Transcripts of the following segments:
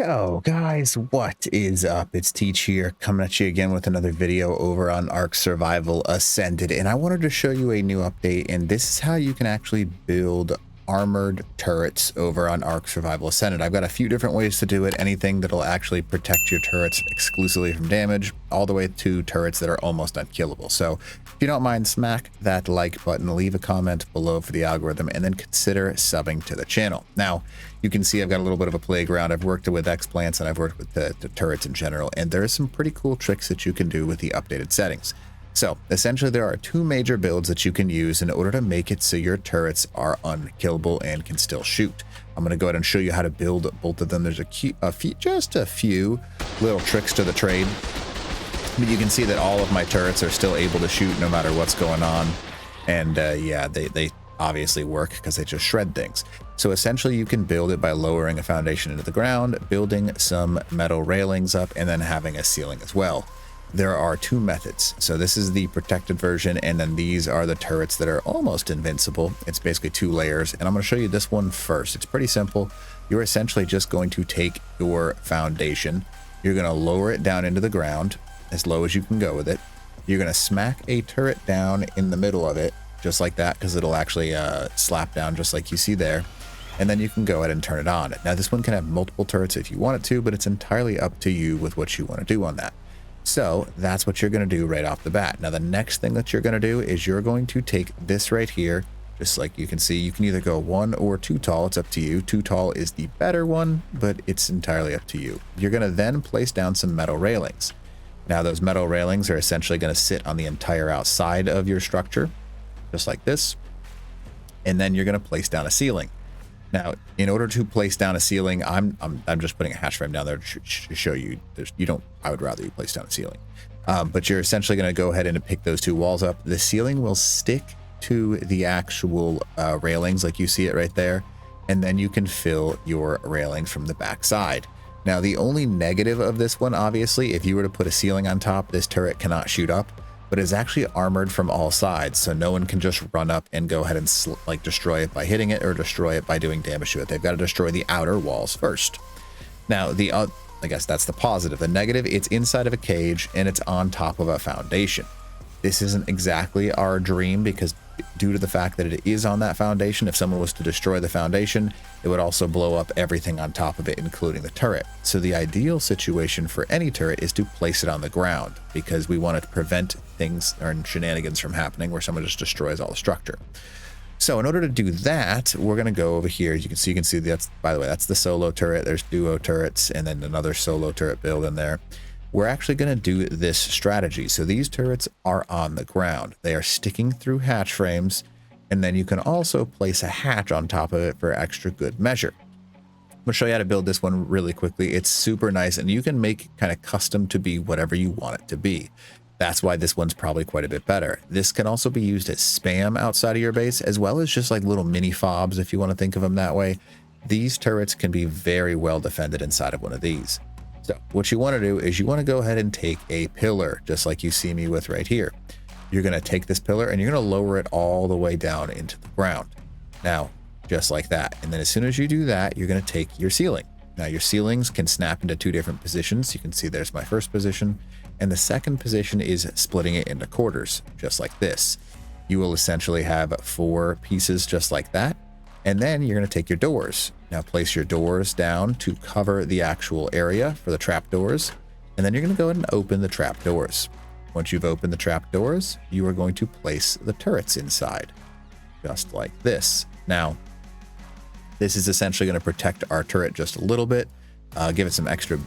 Yo guys, what is up? It's Teach here, coming at you again with another video over on Ark Survival Ascended, and I wanted to show you a new update, and this is how you can actually build armored turrets over on Ark Survival Ascended. I've got a few different ways to do it, anything that'll actually protect your turrets exclusively from damage, all the way to turrets that are almost unkillable. So if you don't mind, smack that like button, leave a comment below for the algorithm, and then consider subbing to the channel. Now, you can see I've got a little bit of a playground. I've worked with X-Plants and I've worked with the turrets in general, and there are some pretty cool tricks that you can do with the updated settings. So essentially there are two major builds that you can use in order to make it so your turrets are unkillable and can still shoot. I'm going to go ahead and show you how to build both of them. There's just a few little tricks to the trade, but you can see that all of my turrets are still able to shoot no matter what's going on. And yeah, they obviously work because they just shred things. So essentially you can build it by lowering a foundation into the ground, building some metal railings up, and then having a ceiling as well. There are two methods. So this is the protected version, and then these are the turrets that are almost invincible. It's basically two layers, and I'm going to show you this one first. It's pretty simple. You're essentially just going to take your foundation, you're going to lower it down into the ground as low as you can go with it. You're going to smack a turret down in the middle of it, just like that, because it'll actually slap down just like you see there. And then you can go ahead and turn it on. Now this one can have multiple turrets if you want it to, but it's entirely up to you with what you want to do on that. So that's what you're going to do right off the bat. Now the next thing that you're going to do is you're going to take this right here, just like you can see. You can either go 1 or 2 tall, it's up to you. 2 tall is the better one, but it's entirely up to you. You're going to then place down some metal railings. Now those metal railings are essentially going to sit on the entire outside of your structure, just like this. And then you're going to place down a ceiling. Now, in order to place down a ceiling, I'm just putting a hatch frame down there to show you. I would rather you place down a ceiling. But you're essentially going to go ahead and pick those two walls up. The ceiling will stick to the actual railings, like you see it right there. And then you can fill your railings from the back side. Now, the only negative of this one, obviously, if you were to put a ceiling on top, this turret cannot shoot up, but it's actually armored from all sides, so no one can just run up and go ahead and like destroy it by hitting it or destroy it by doing damage to it. They've got to destroy the outer walls first. Now, I guess that's the positive. The negative, it's inside of a cage and it's on top of a foundation. This isn't exactly our dream because due to the fact that it is on that foundation, if someone was to destroy the foundation, it would also blow up everything on top of it, including the turret. So the ideal situation for any turret is to place it on the ground because we want to prevent things or shenanigans from happening where someone just destroys all the structure. So in order to do that, we're going to go over here. You can see that's, by the way, that's the solo turret. There's duo turrets and then another solo turret build in there. We're actually going to do this strategy. So these turrets are on the ground. They are sticking through hatch frames, and then you can also place a hatch on top of it for extra good measure. I'm going to show you how to build this one really quickly. It's super nice, and you can make kind of custom to be whatever you want it to be. That's why this one's probably quite a bit better. This can also be used as spam outside of your base, as well as just like little mini fobs, if you want to think of them that way. These turrets can be very well defended inside of one of these. So what you want to do is you want to go ahead and take a pillar, just like you see me with right here. You're going to take this pillar and you're going to lower it all the way down into the ground. Now, just like that. And then as soon as you do that, you're going to take your ceiling. Now your ceilings can snap into 2 different positions. You can see there's my first position. And the second position is splitting it into quarters, just like this. You will essentially have 4 pieces just like that. And then you're going to take your doors. Now place your doors down to cover the actual area for the trap doors. And then you're going to go ahead and open the trap doors. Once you've opened the trap doors, you are going to place the turrets inside, just like this. Now, this is essentially going to protect our turret just a little bit, give it some extra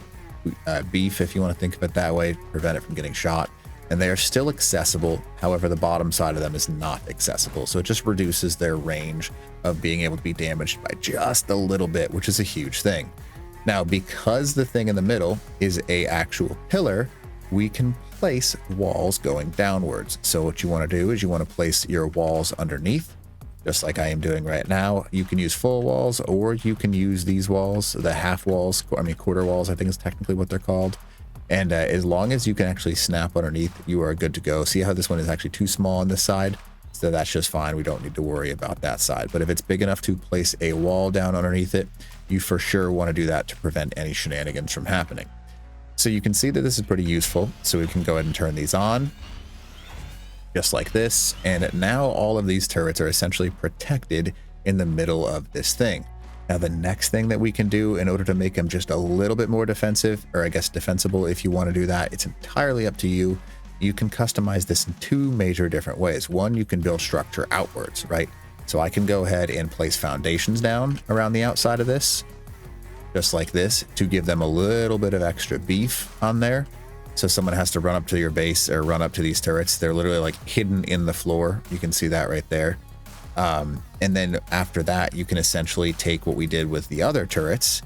beef, if you want to think of it that way, prevent it from getting shot. And they are still accessible. However, the bottom side of them is not accessible. So it just reduces their range of being able to be damaged by just a little bit, which is a huge thing. Now, because the thing in the middle is a actual pillar, we can place walls going downwards. So what you want to do is you want to place your walls underneath, just like I am doing right now. You can use full walls, or you can use these walls, the half walls, quarter walls, I think is technically what they're called. And as long as you can actually snap underneath, you are good to go. See how this one is actually too small on this side? So that's just fine. We don't need to worry about that side. But if it's big enough to place a wall down underneath it, you for sure want to do that to prevent any shenanigans from happening. So you can see that this is pretty useful. So we can go ahead and turn these on just like this. And now all of these turrets are essentially protected in the middle of this thing. Now, the next thing that we can do in order to make them just a little bit more defensive, or I guess defensible if you want to do that, it's entirely up to you. You can customize this in two major different ways. One, you can build structure outwards, right? So I can go ahead and place foundations down around the outside of this, just like this, to give them a little bit of extra beef on there. So someone has to run up to your base or run up to these turrets. They're literally like hidden in the floor. You can see that right there. And then after that, you can essentially take what we did with the other turrets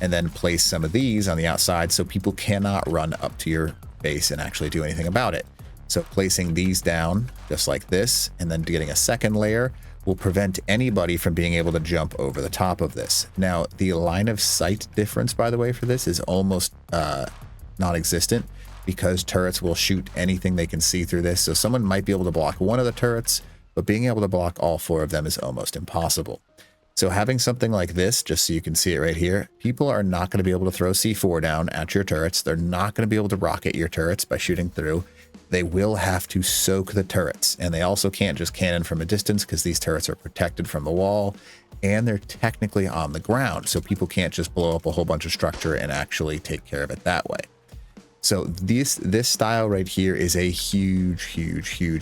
and then place some of these on the outside so people cannot run up to your base and actually do anything about it. So placing these down just like this, and then getting a second layer will prevent anybody from being able to jump over the top of this. Now, the line of sight difference, by the way, for this is almost non-existent, because turrets will shoot anything they can see through this. So someone might be able to block one of the turrets, but being able to block all four of them is almost impossible. So having something like this, just so you can see it right here, people are not going to be able to throw C4 down at your turrets. They're not going to be able to rocket your turrets by shooting through. They will have to soak the turrets, and they also can't just cannon from a distance because these turrets are protected from the wall and they're technically on the ground. So people can't just blow up a whole bunch of structure and actually take care of it that way. So this style right here is a huge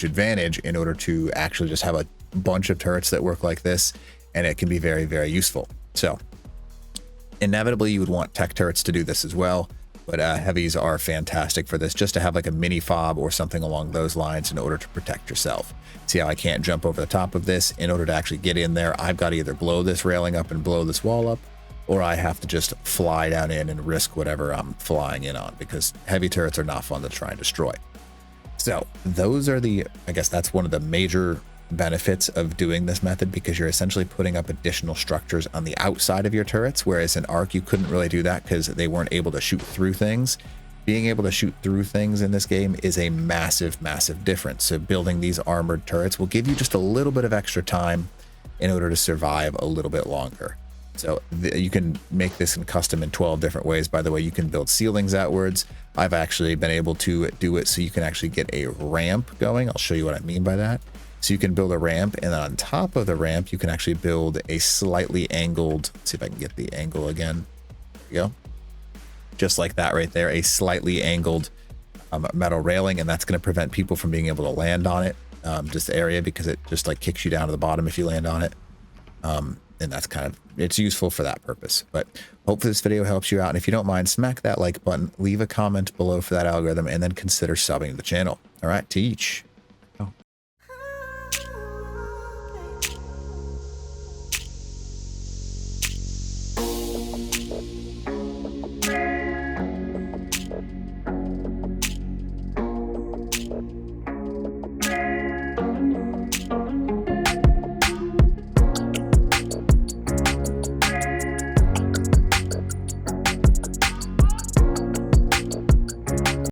advantage in order to actually just have a bunch of turrets that work like this, and it can be very useful. So inevitably you would want tech turrets to do this as well, but heavies are fantastic for this, just to have like a mini fob or something along those lines in order to protect yourself. See how I can't jump over the top of this? In order to actually get in there, I've got to either blow this railing up and blow this wall up, or I have to just fly down in and risk whatever I'm flying in on, because heavy turrets are not fun to try and destroy. So those are I guess that's one of the major benefits of doing this method, because you're essentially putting up additional structures on the outside of your turrets, whereas in Ark you couldn't really do that because they weren't able to shoot through things. Being able to shoot through things in this game is a massive difference. So building these armored turrets will give you just a little bit of extra time in order to survive a little bit longer. So you can make this in custom in 12 different ways. By the way, you can build ceilings outwards. I've actually been able to do it so you can actually get a ramp going. I'll show you what I mean by that. So you can build a ramp, and then on top of the ramp, you can actually build a slightly angled, let's see if I can get the angle again. There we go. Just like that right there, a slightly angled metal railing, and that's going to prevent people from being able to land on it, just the area, because it just like kicks you down to the bottom if you land on it. And that's it's useful for that purpose. But hopefully this video helps you out. And if you don't mind, smack that like button, leave a comment below for that algorithm, and then consider subbing to the channel. All right, teach.